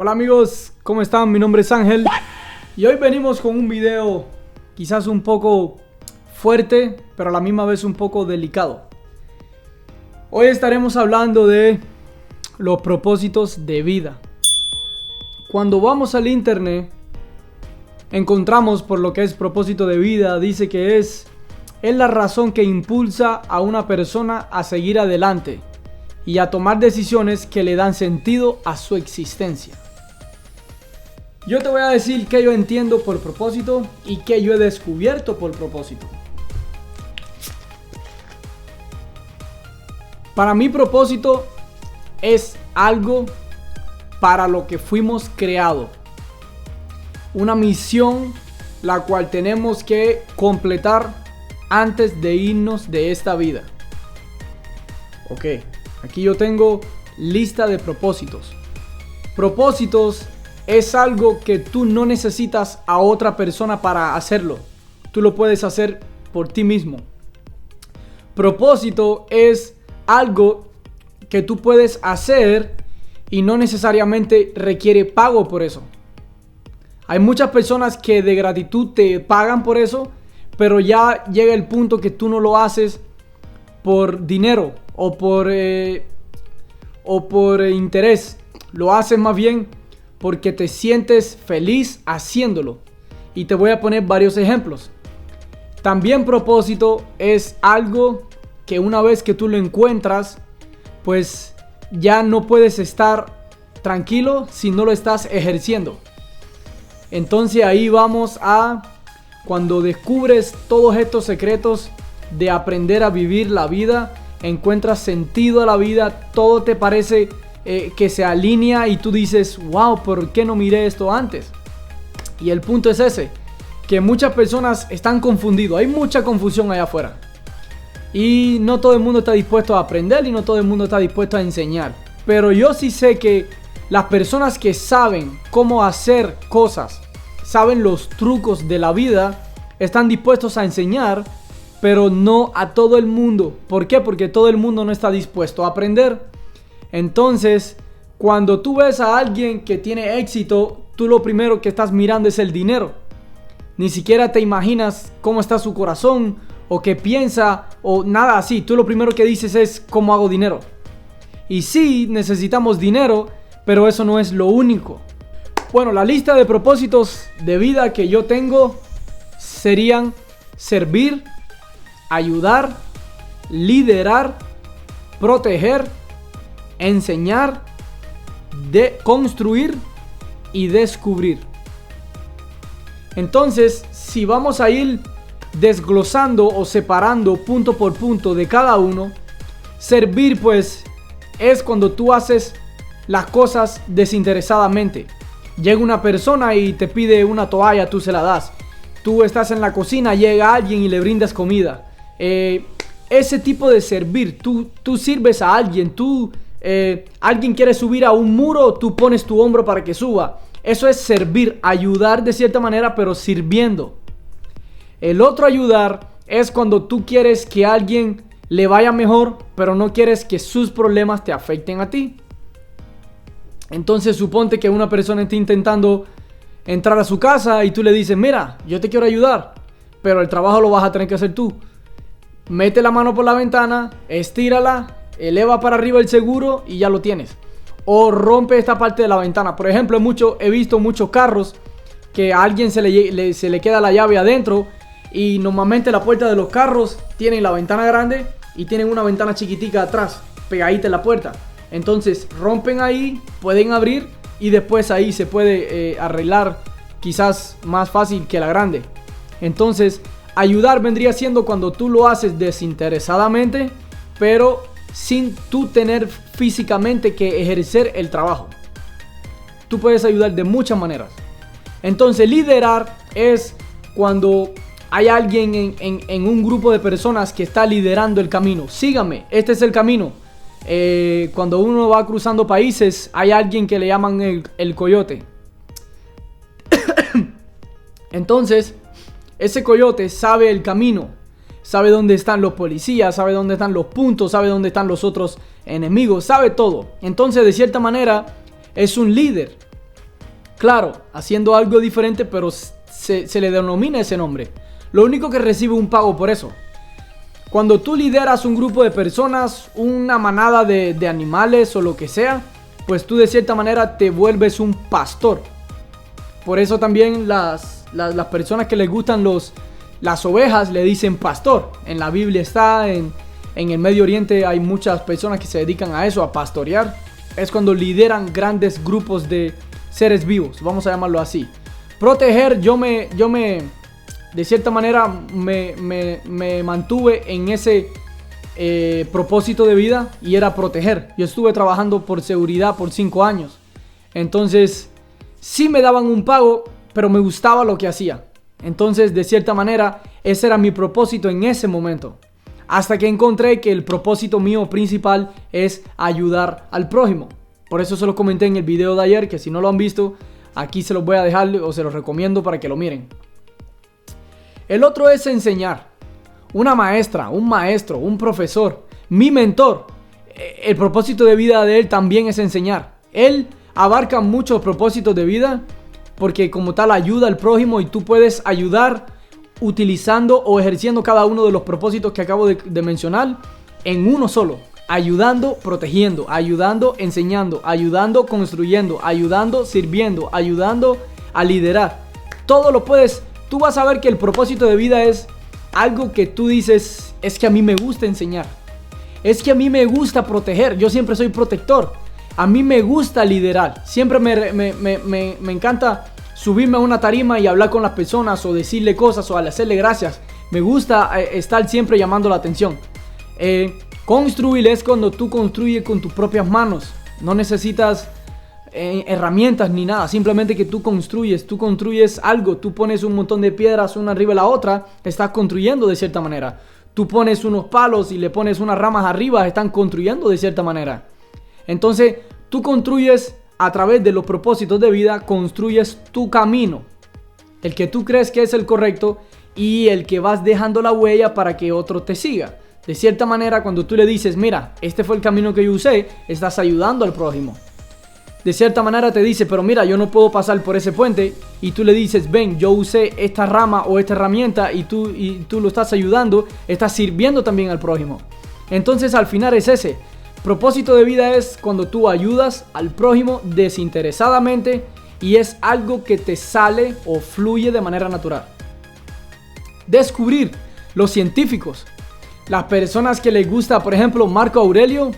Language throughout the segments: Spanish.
Hola amigos, ¿cómo están? Mi nombre es Ángel y hoy venimos con un video quizás un poco fuerte, pero a la misma vez un poco delicado. Hoy estaremos hablando de los propósitos de vida. Cuando vamos al internet, encontramos por lo que es propósito de vida, dice que es la razón que impulsa a una persona a seguir adelante y a tomar decisiones que le dan sentido a su existencia. Yo te voy a decir qué yo entiendo por propósito y qué yo he descubierto por propósito. Para mí, propósito es algo para lo que fuimos creados. Una misión la cual tenemos que completar antes de irnos de esta vida. Ok, aquí yo tengo lista de propósitos. Propósitos es algo que tú no necesitas a otra persona para hacerlo. Tú lo puedes hacer por ti mismo. Propósito es algo que tú puedes hacer y no necesariamente requiere pago por eso. Hay muchas personas que de gratitud te pagan por eso, pero ya llega el punto que tú no lo haces por dinero o por interés. Lo haces más bien porque te sientes feliz haciéndolo. Y te voy a poner varios ejemplos. También propósito es algo que una vez que tú lo encuentras, pues ya no puedes estar tranquilo si no lo estás ejerciendo. Entonces ahí vamos a cuando descubres todos estos secretos de aprender a vivir la vida, encuentras sentido a la vida, todo te parece que se alinea y tú dices, wow, ¿por qué no miré esto antes? Y el punto es ese, que muchas personas están confundidos, hay mucha confusión allá afuera. Y no todo el mundo está dispuesto a aprender y no todo el mundo está dispuesto a enseñar. Pero yo sí sé que las personas que saben cómo hacer cosas, saben los trucos de la vida, están dispuestos a enseñar, pero no a todo el mundo. ¿Por qué? Porque todo el mundo no está dispuesto a aprender. Entonces, cuando tú ves a alguien que tiene éxito, tú lo primero que estás mirando es el dinero. Ni siquiera te imaginas cómo está su corazón o qué piensa o nada así. Tú lo primero que dices es cómo hago dinero. Y sí, necesitamos dinero, pero eso no es lo único. Bueno, la lista de propósitos de vida que yo tengo serían servir, ayudar, liderar, proteger, enseñar, construir y descubrir. Entonces, si vamos a ir desglosando o separando punto por punto de cada uno, servir pues es cuando tú haces las cosas desinteresadamente. Llega una persona y te pide una toalla, tú se la das. Tú estás en la cocina, llega alguien y le brindas comida. Ese tipo de servir, tú sirves a alguien, alguien quiere subir a un muro, tú pones tu hombro para que suba. Eso es servir, ayudar de cierta manera, pero sirviendo. El otro ayudar es cuando tú quieres que a alguien le vaya mejor, pero no quieres que sus problemas te afecten a ti. Entonces suponte que una persona esté intentando entrar a su casa y tú le dices, mira, yo te quiero ayudar, pero el trabajo lo vas a tener que hacer tú. Mete la mano por la ventana, estírala, eleva para arriba el seguro y ya lo tienes. O rompe esta parte de la ventana. Por ejemplo, he visto muchos carros que a alguien se le queda la llave adentro y normalmente la puerta de los carros tienen la ventana grande y tienen una ventana chiquitica atrás, pegadita en la puerta. Entonces rompen ahí, pueden abrir y después ahí se puede arreglar quizás más fácil que la grande. Entonces ayudar vendría siendo cuando tú lo haces desinteresadamente, pero sin tú tener físicamente que ejercer el trabajo. Tú puedes ayudar de muchas maneras. Entonces liderar es cuando hay alguien en un grupo de personas que está liderando el camino. Síganme, este es el camino. Cuando uno va cruzando países, hay alguien que le llaman el coyote. Entonces, ese coyote sabe el camino, sabe dónde están los policías, sabe dónde están los puntos, sabe dónde están los otros enemigos, sabe todo. Entonces, de cierta manera, es un líder. Claro, haciendo algo diferente, pero se le denomina ese nombre. Lo único que recibe un pago por eso. Cuando tú lideras un grupo de personas, una manada de animales o lo que sea, pues tú de cierta manera te vuelves un pastor. Por eso también las personas que les gustan las ovejas le dicen pastor. En la Biblia está, en el Medio Oriente hay muchas personas que se dedican a eso, a pastorear. Es cuando lideran grandes grupos de seres vivos, vamos a llamarlo así. Proteger, yo de cierta manera me mantuve en ese propósito de vida, y era proteger. Yo estuve trabajando por seguridad por 5 años. Entonces sí me daban un pago, pero me gustaba lo que hacía. Entonces de cierta manera ese era mi propósito en ese momento. Hasta que encontré que el propósito mío principal es ayudar al prójimo. Por eso se los comenté en el video de ayer, que si no lo han visto, aquí se los voy a dejar o se los recomiendo para que lo miren. El otro es enseñar. Una maestra, un maestro, un profesor, mi mentor. El propósito de vida de él también es enseñar. Él abarca muchos propósitos de vida porque como tal ayuda al prójimo, y tú puedes ayudar utilizando o ejerciendo cada uno de los propósitos que acabo de mencionar en uno solo. Ayudando, protegiendo, ayudando, enseñando, ayudando, construyendo, ayudando, sirviendo, ayudando a liderar. Todo lo puedes. Tú vas a ver que el propósito de vida es algo que tú dices, es que a mí me gusta enseñar. Es que a mí me gusta proteger. Yo siempre soy protector. A mí me gusta liderar. Siempre me encanta subirme a una tarima y hablar con las personas o decirle cosas o hacerle gracias. Me gusta estar siempre llamando la atención. Construir es cuando tú construyes con tus propias manos. No necesitas herramientas ni nada. Simplemente que tú construyes algo. Tú pones un montón de piedras una arriba de la otra. Estás construyendo de cierta manera. Tú pones unos palos y le pones unas ramas arriba. Están construyendo de cierta manera. Entonces tú construyes a través de los propósitos de vida. Construyes tu camino, el que tú crees que es el correcto y el que vas dejando la huella para que otro te siga. De cierta manera, cuando tú le dices, mira, este fue el camino que yo usé, estás ayudando al prójimo. De cierta manera te dice, pero mira, yo no puedo pasar por ese puente, y tú le dices, ven, yo usé esta rama o esta herramienta, y tú lo estás ayudando, estás sirviendo también al prójimo. Entonces al final es ese. Propósito de vida es cuando tú ayudas al prójimo desinteresadamente y es algo que te sale o fluye de manera natural. Descubrir. Los científicos, las personas que les gusta, por ejemplo, Marco Aurelio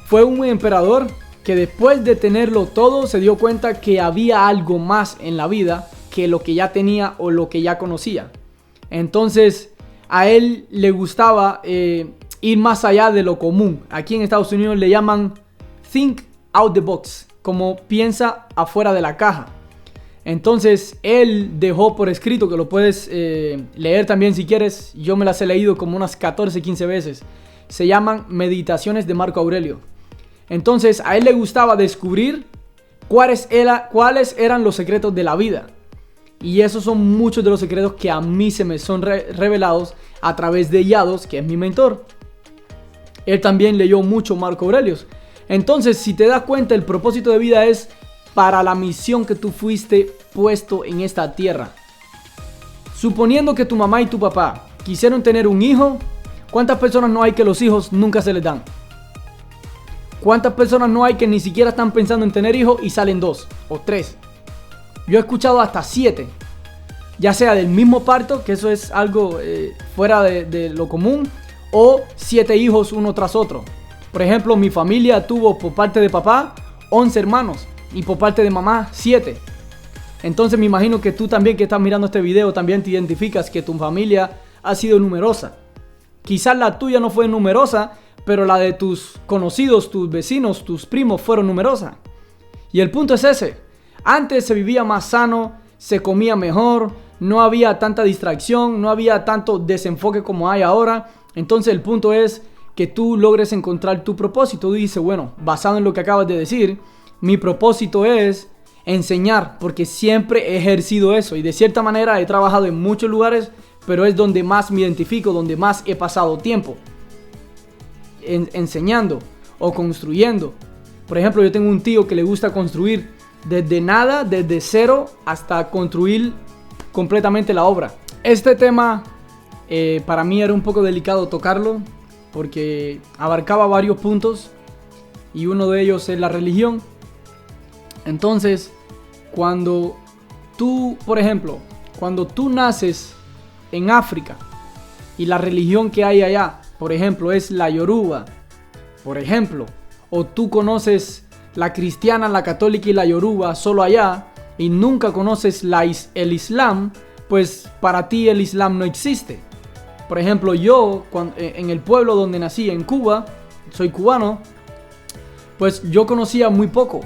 fue un emperador que después de tenerlo todo se dio cuenta que había algo más en la vida que lo que ya tenía o lo que ya conocía. Entonces a él le gustaba ir más allá de lo común. Aquí en Estados Unidos le llaman think out the box, como piensa afuera de la caja. Entonces él dejó por escrito, que lo puedes leer también si quieres. Yo me las he leído como unas 14, 15 veces. Se llaman Meditaciones de Marco Aurelio. Entonces a él le gustaba descubrir cuáles eran los secretos de la vida. Y esos son muchos de los secretos que a mí se me son revelados a través de Yados, que es mi mentor. Él también leyó mucho Marco Aurelio. Entonces, si te das cuenta, el propósito de vida es para la misión que tú fuiste puesto en esta tierra. Suponiendo que tu mamá y tu papá quisieron tener un hijo, ¿cuántas personas no hay que los hijos nunca se les dan? ¿Cuántas personas no hay que ni siquiera están pensando en tener hijos y salen 2 o 3? Yo he escuchado hasta 7. Ya sea del mismo parto, que eso es algo fuera de lo común, o 7 hijos uno tras otro. Por ejemplo, mi familia tuvo por parte de papá 11 hermanos y por parte de mamá 7. Entonces me imagino que tú también, que estás mirando este video, también te identificas que tu familia ha sido numerosa. Quizás la tuya no fue numerosa, pero la de tus conocidos, tus vecinos, tus primos fueron numerosas. Y el punto es ese. Antes se vivía más sano, se comía mejor, no había tanta distracción, no había tanto desenfoque como hay ahora. Entonces el punto es que tú logres encontrar tu propósito. Tú dices, bueno, basado en lo que acabas de decir, mi propósito es enseñar, porque siempre he ejercido eso. Y de cierta manera he trabajado en muchos lugares, pero es donde más me identifico, donde más he pasado tiempo. Enseñando o construyendo. Por ejemplo, yo tengo un tío que le gusta construir desde nada, desde cero, hasta construir completamente la obra. Este tema para mí era un poco delicado tocarlo porque abarcaba varios puntos y uno de ellos es la religión. Entonces, cuando tú, por ejemplo, cuando tú naces en África y la religión que hay allá, por ejemplo, es la Yoruba, por ejemplo, o tú conoces la cristiana, la católica y la Yoruba solo allá y nunca conoces el Islam, pues para ti el Islam no existe. Por ejemplo, yo en el pueblo donde nací, en Cuba, soy cubano, pues yo conocía muy poco,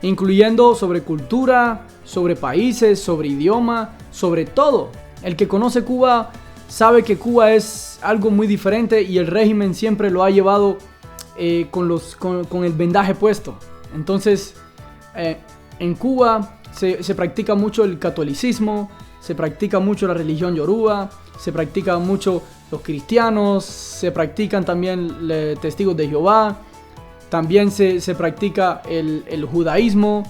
incluyendo sobre cultura, sobre países, sobre idioma, sobre todo. El que conoce Cuba sabe que Cuba es algo muy diferente y el régimen siempre lo ha llevado con el vendaje puesto. Entonces, en Cuba se practica mucho el catolicismo, se practica mucho la religión yoruba, se practican mucho los cristianos, se practican también testigos de Jehová, también se practica el judaísmo.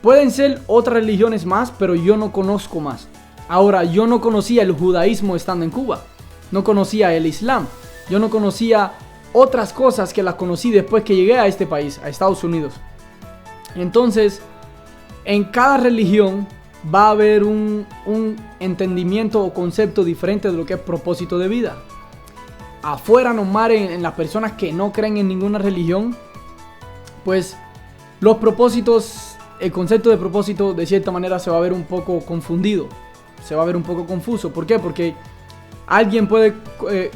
Pueden ser otras religiones más, pero yo no conozco más. Ahora, yo no conocía el judaísmo estando en Cuba, no conocía el Islam, yo no conocía otras cosas que las conocí después que llegué a este país, a Estados Unidos. Entonces, en cada religión va a haber un entendimiento o concepto diferente de lo que es propósito de vida. Afuera nomás en las personas que no creen en ninguna religión, pues los propósitos, el concepto de propósito de cierta manera se va a ver un poco confundido, se va a ver un poco confuso. ¿Por qué? Porque alguien puede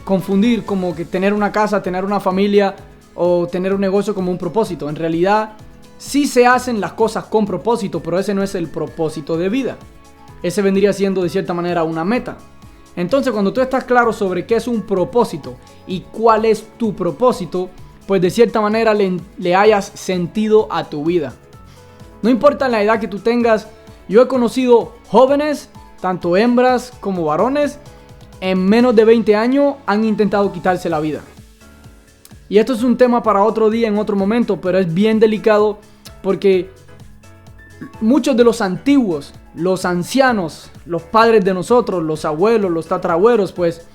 confundir como que tener una casa, tener una familia o tener un negocio como un propósito. En realidad sí se hacen las cosas con propósito, pero ese no es el propósito de vida. Ese vendría siendo de cierta manera una meta. Entonces, cuando tú estás claro sobre qué es un propósito y cuál es tu propósito, pues de cierta manera le hayas sentido a tu vida. No importa la edad que tú tengas, yo he conocido jóvenes, tanto hembras como varones, en menos de 20 años han intentado quitarse la vida. Y esto es un tema para otro día, en otro momento, pero es bien delicado porque muchos de los antiguos, los ancianos, los padres de nosotros, los abuelos, los tatarabuelos, pues,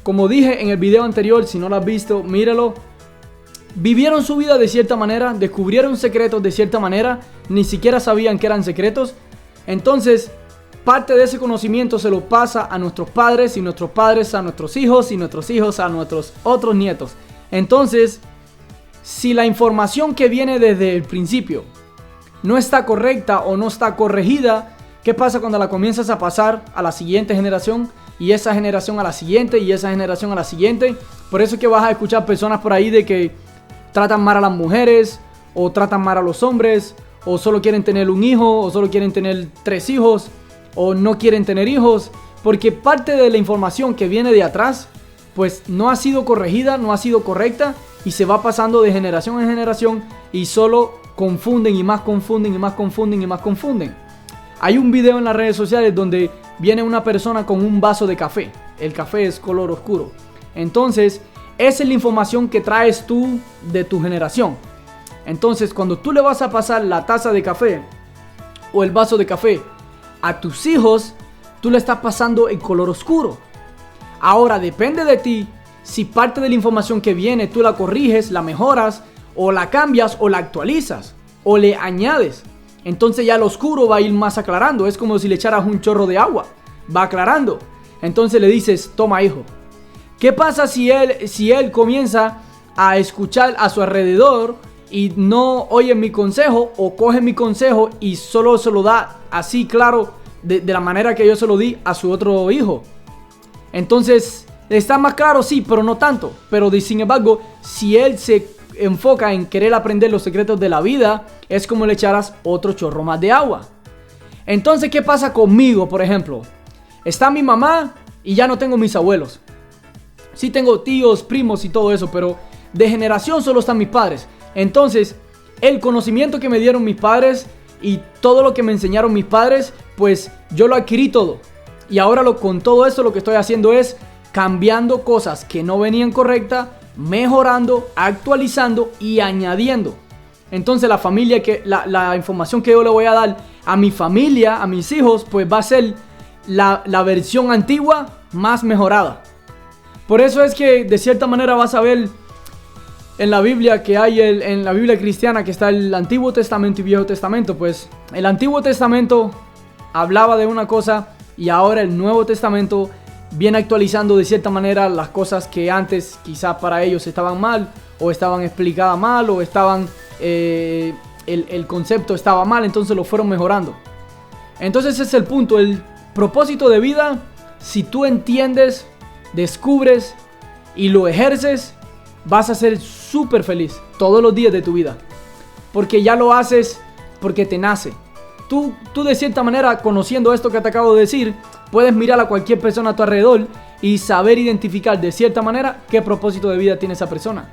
como dije en el video anterior, si no lo has visto, míralo, vivieron su vida de cierta manera, descubrieron secretos de cierta manera, ni siquiera sabían que eran secretos. Entonces, parte de ese conocimiento se lo pasa a nuestros padres y nuestros padres a nuestros hijos y nuestros hijos a nuestros otros nietos. Entonces, si la información que viene desde el principio no está correcta o no está corregida, ¿qué pasa cuando la comienzas a pasar a la siguiente generación? Y esa generación a la siguiente y esa generación a la siguiente. Por eso es que vas a escuchar personas por ahí de que tratan mal a las mujeres o tratan mal a los hombres o solo quieren tener un hijo o solo quieren tener 3 hijos o no quieren tener hijos, porque parte de la información que viene de atrás pues no ha sido corregida, no ha sido correcta y se va pasando de generación en generación y solo confunden y más confunden y más confunden y más confunden. Hay un video en las redes sociales donde viene una persona con un vaso de café. El café es color oscuro. Entonces, esa es la información que traes tú de tu generación. Entonces, cuando tú le vas a pasar la taza de café o el vaso de café a tus hijos, tú le estás pasando el color oscuro. Ahora depende de ti si parte de la información que viene tú la corriges, la mejoras, o la cambias, o la actualizas, o le añades. Entonces ya el oscuro va a ir más aclarando. Es como si le echaras un chorro de agua, va aclarando. Entonces le dices, toma hijo. ¿Qué pasa si él comienza a escuchar a su alrededor y no oye mi consejo, o coge mi consejo y solo se lo da así claro de la manera que yo se lo di a su otro hijo? Entonces está más claro, sí, pero no tanto. Pero sin embargo, si él se enfoca en querer aprender los secretos de la vida, es como le echaras otro chorro más de agua. Entonces, ¿qué pasa conmigo, por ejemplo? Está mi mamá y ya no tengo mis abuelos. Sí tengo tíos, primos y todo eso, pero de generación solo están mis padres. Entonces, el conocimiento que me dieron mis padres y todo lo que me enseñaron mis padres, pues yo lo adquirí todo. Y ahora con todo esto lo que estoy haciendo es cambiando cosas que no venían correctas, mejorando, actualizando y añadiendo. Entonces la información que yo le voy a dar a mi familia, a mis hijos, pues va a ser la versión antigua más mejorada. Por eso es que de cierta manera vas a ver en la Biblia que hay en la Biblia cristiana que está el Antiguo Testamento y Viejo Testamento. Pues el Antiguo Testamento hablaba de una cosa y ahora el Nuevo Testamento viene actualizando de cierta manera las cosas que antes quizás para ellos estaban mal o estaban explicadas mal o estaban el concepto estaba mal, entonces lo fueron mejorando. Entonces ese es el punto, el propósito de vida. Si tú entiendes, descubres y lo ejerces, vas a ser súper feliz todos los días de tu vida, porque ya lo haces porque te nace. Tú de cierta manera, conociendo esto que te acabo de decir, puedes mirar a cualquier persona a tu alrededor y saber identificar de cierta manera qué propósito de vida tiene esa persona.